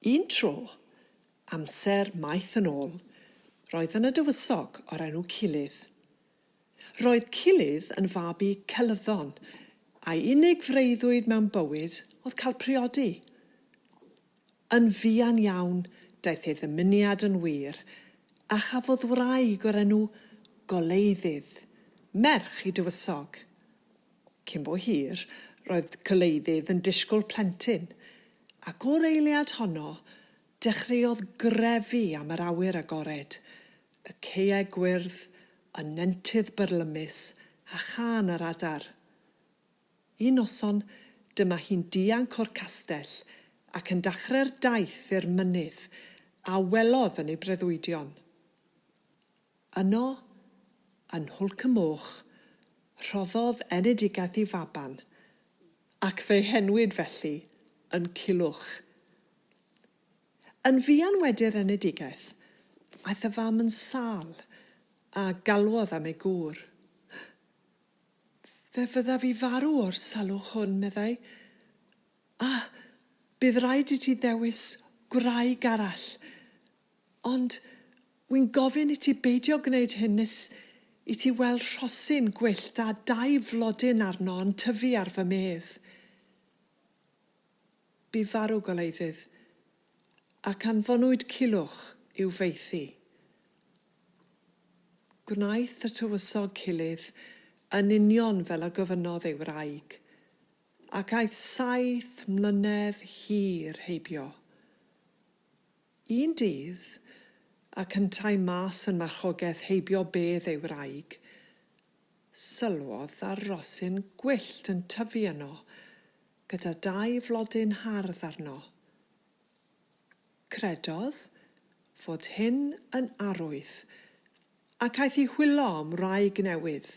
Un tro, amser maith yn ôl, roedd yn y dywysog o'r enw Culydd. Roedd Culydd yn fabi Celyddon, a'i unig freuddwyd mewn bywyd oedd cael priodi. Yn fuan iawn, daeth ei ddymuniad yn wir, a chafodd wraig o'r enw Goleiddydd, merch i dywysog. Cyn bo hir, roedd Goleiddydd yn disgwyl plentyn, ac o'r eiliad honno, dechreuodd grefu am yr awyr agored, y caeau gwyrdd, y nentydd byrlymus, a chan yr adar. Un noson, dyma hi'n dianc o'r castell, ac yn dechrau'r daith i'r mynydd, a welodd yn ei breuddwydion. Yno, yn Hwlc y Moch, rhoddodd enedigaeth i faban, ac fe'i henwyd felly yn Culwch. Yn fuan wedi'r enedigaeth, aeth y fam yn sâl, a galwodd am ei gŵr. Fe fydda fi farw o'r salwch hwn, meddai. Bydd rhaid i ti ddewis gwraig arall, ond wy'n gofyn i ti beidio gwneud hyn nes i ti weld rhosyn gwyllt a 2 flodyn arno yn tyfu ar fy medd. Bu farw Goleiddydd, ac anfonwyd Culwch i'w feithi. Gwnaeth y tywysog Culydd yn union fel y gofynodd ei wraig, ac aeth 7 mlynedd hir heibio. Un dydd, ac yn tai mas yn marchogaeth heibio bedd ei wraig, sylwodd ar rosyn gwyllt yn tyfu yno, gyda 2 flodyn hardd arno. Credodd fod hyn yn arwydd, ac aeth i hwylo am wraig newydd,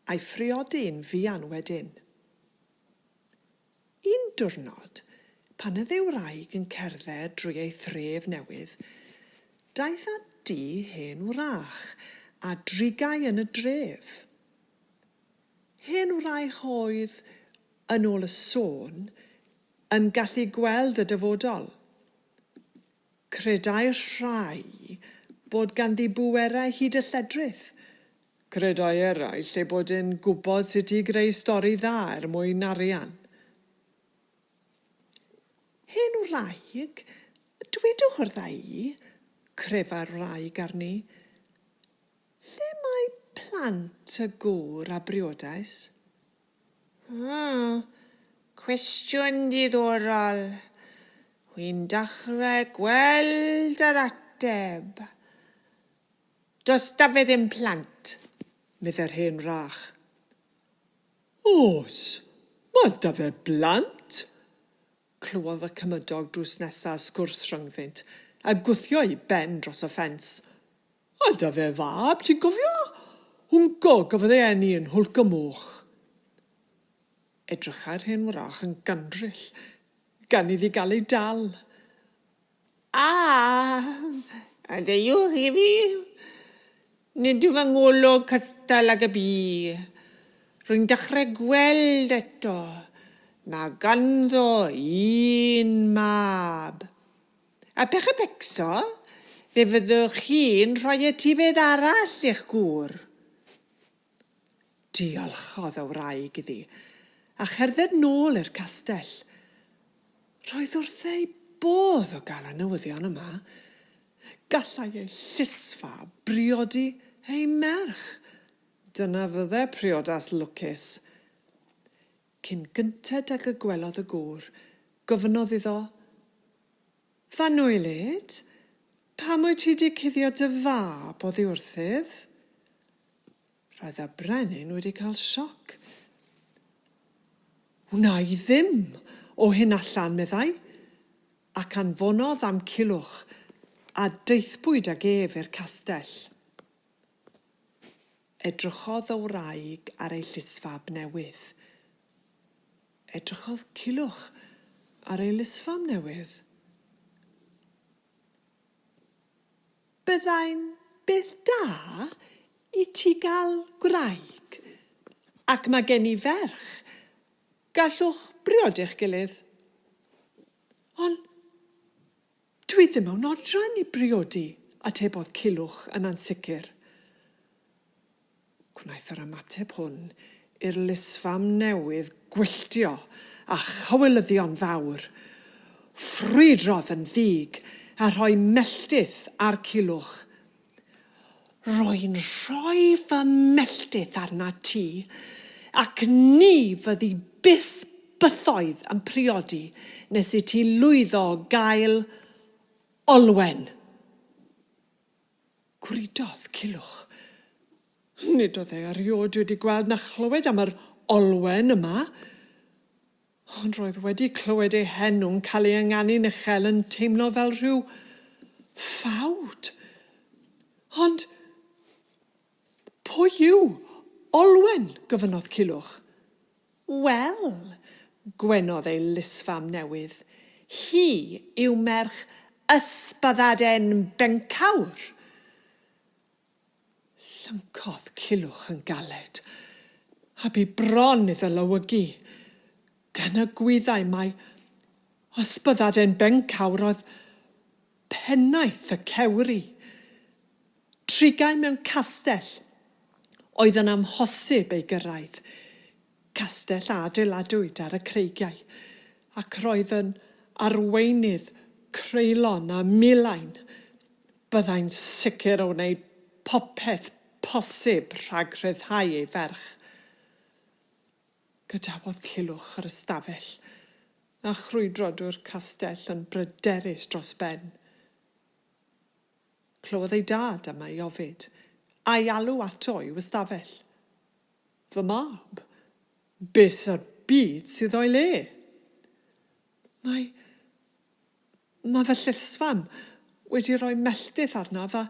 a'i phriodi'n fuan wedyn. Un diwrnod, pan oedd ei wraig yn cerdded drwy ei thref newydd, daeth at dŷ hen wrach a drigau yn y dref. Hen wraig oedd, yn ôl y sôn, yn gallu gweld y dyfodol. Credai'r rhai bod ganddi bwerau hyd y lledrith. Credai eraill ei bod yn gwybod sut i greu stori dda mwyn arian. Hen wraig, dwedwch wrtha i, crefa'r wraig arni, lle mae plant y gŵr a briodas? Cwestiwn diddorol. Wy'n dechrau gweld yr ateb. Does da fe ddim plant, medde'r hen wrach. Oes, mae da fe blant, clywodd y cymydog drws nesaf sgwrs rhyngddynt, a gwthio i ben dros y ffens. A da fe fab, ti'n gofio? Hwngog gafodd ei eni yn Hwlc y Moch. Edrychai'r hen wrach yn gandryll, gan iddi gael ei dal. A deiwch i fi. Nid yw fy ngolwg cystal ag y bu. Rwy'n dechrau gweld eto. Mae ganddo un mab. A pech y becso, fe fyddwch chi'n rhoi y tifedd arall i'ch gŵr. Diolchodd y wraig iddi, a cherdded nôl i'r castell. Roedd wrth ei bodd o gael y newyddion yma. Gallai ei llusfa briodi ei merch. Dyna fydde priodas lwcus. Cyn gyntad ag y gwelodd y gŵr, gofynodd iddo, Fanwylid, pam wyt ti wedi cuddio dy fab oddi wrthyf? Roedd y brenin wedi cael sioc. Wna i ddim o hyn allan, meddai, ac anfonodd am Culwch a deithbwyd ag ef i'r castell. Edrychodd y wraig ar ei llusfab newydd. Edrychodd Culwch ar ei llusfam newydd. Byddai'n beth da i ti gael gwraig, ac mae gen i ferch. Gallwch briod eich gilydd. Ond Dwi ddim mewn odran i briodi, atebodd Culwch yn ansicr. Gwnaeth yr ymateb hwn i'r lusfam newydd gwylltio a chywilyddion fawr. Ffrwydrodd yn ddig a rhoi melltith ar Culwch. Rwy'n rhoi fy melltith arna ti, ac ni fyddi byth bythoedd yn priodi nes i ti lwyddo gael olwen. Gwridodd Culwch. Nid oedd ei eriod wedi gweld na chlywed am yr olwen yma, ond roedd wedi clywed ei henw'n cael ei ynganu'n uchel yn teimlo fel rhyw ffawd. Ond pwy yw olwen, gofynnodd Culwch. Wel, gwenodd ei lusfam newydd, hi yw merch Ysbyddaden Bencawr. Llyncodd Culwch yn galed, a bu bron iddo lywygu. Gan y gwyddau mai Ysbyddaden Bencawr oedd pennaeth y cewri. Trigau mewn castell oedd yn amhosib ei gyrraedd. Castell adeiladwyd ar y creigiau, ac roedd yn arweinydd creulon a milain. Byddai'n sicr o wneud popeth posib rhag rhyddhau ei ferch. Gadawodd Culwch ar y stafell, a chrwydrodd drwy'r castell yn bryderus dros ben. Clywodd ei dad am ei ofid, a'i alw ato i'w ystafell. Fy mab, beth yw'r byd sydd o'i le? Mae fy llysfam wedi rhoi melltith arno fa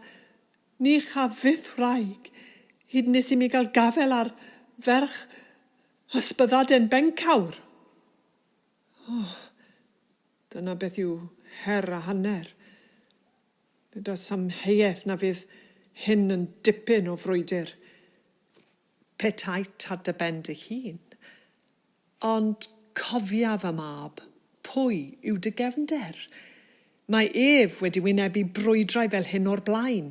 ni chafydd wraig hyd nes i mi gael gafel ar ferch Ysbyddaden Bencawr. Dyna beth yw her a hanner. Nid oes amheuaeth na fydd hyn yn dipyn o frwydr. Petait ar dy ben dy hun. Ond cofia fy mab, pwy yw dy gefnder? Mae ef wedi wynebu brwydrau fel hyn o'r blaen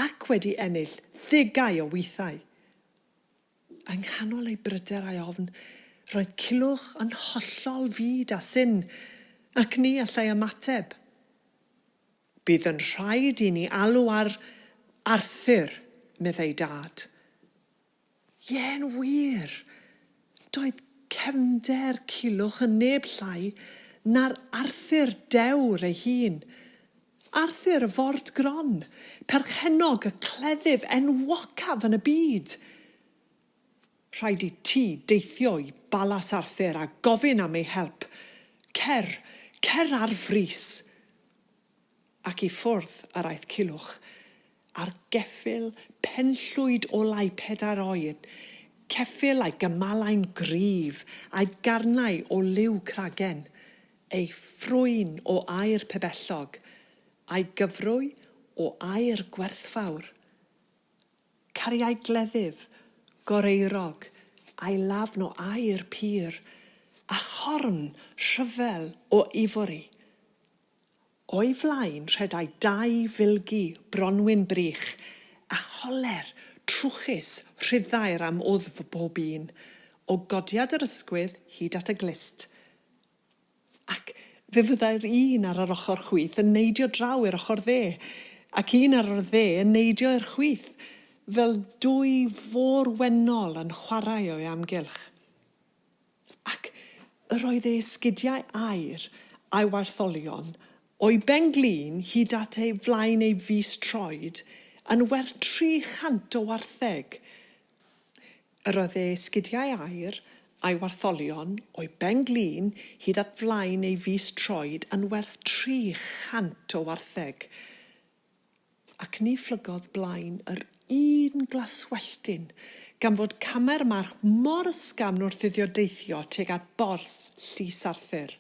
ac wedi ennill ddegau o weithau. Yng nghanol ei bryder a'i ofn, roedd Culwch yn hollol fyd a syn, ac ni allai ymateb. Bydd yn rhaid i ni alw ar Arthur, meddai dad. Ie'n wir, doedd cefnder Culwch yn neb llai na'r Arthur dewr ei hun. Arthur y ford gron, perchenog y cleddyf enwocaf yn y byd. Rhaid i ti deithio i balas Arthur a gofyn am ei help. Cer ar frys. Ac i ffwrdd yr aeth Culwch, ar geffyl penllwyd olau 4 oed, ceffyl a'i gymalau'n gryf, a'i garnau o liw cragen, ei ffrwyn o air pebellog, a'i gyfrwy o air gwerthfawr. Cariau gleddyf, goreirog, a'i lafn o air pyr, a chorn rhyfel o ifori. O'i flaen rhedai 2 filgi bronwyn brych, a choler trwchus rhyddau'r am wddf bob un, o godiad yr ysgwydd hyd at y glist. Ac fe fyddai'r un ar yr ochr chwith yn neidio draw i'r ochr dde, ac un ar yr dde yn neidio i'r chwith, fel 2 fôr wennol yn chwarae o'i amgylch. Ac roedd ei esgidiau air a'i wartholion o'i benglin hyd at ei flaen ei fus troed yn werth 300 o wartheg. Roedd ei esgidiau air a'i wartholion o'i benglin hyd at flaen ei fus troed yn werth 300 o wartheg. Ac ni fflygodd blaen yr un glaswelltyn, gan fod camer march mor ysgafn wrth iddio deithio tuag at borth Llys Arthur.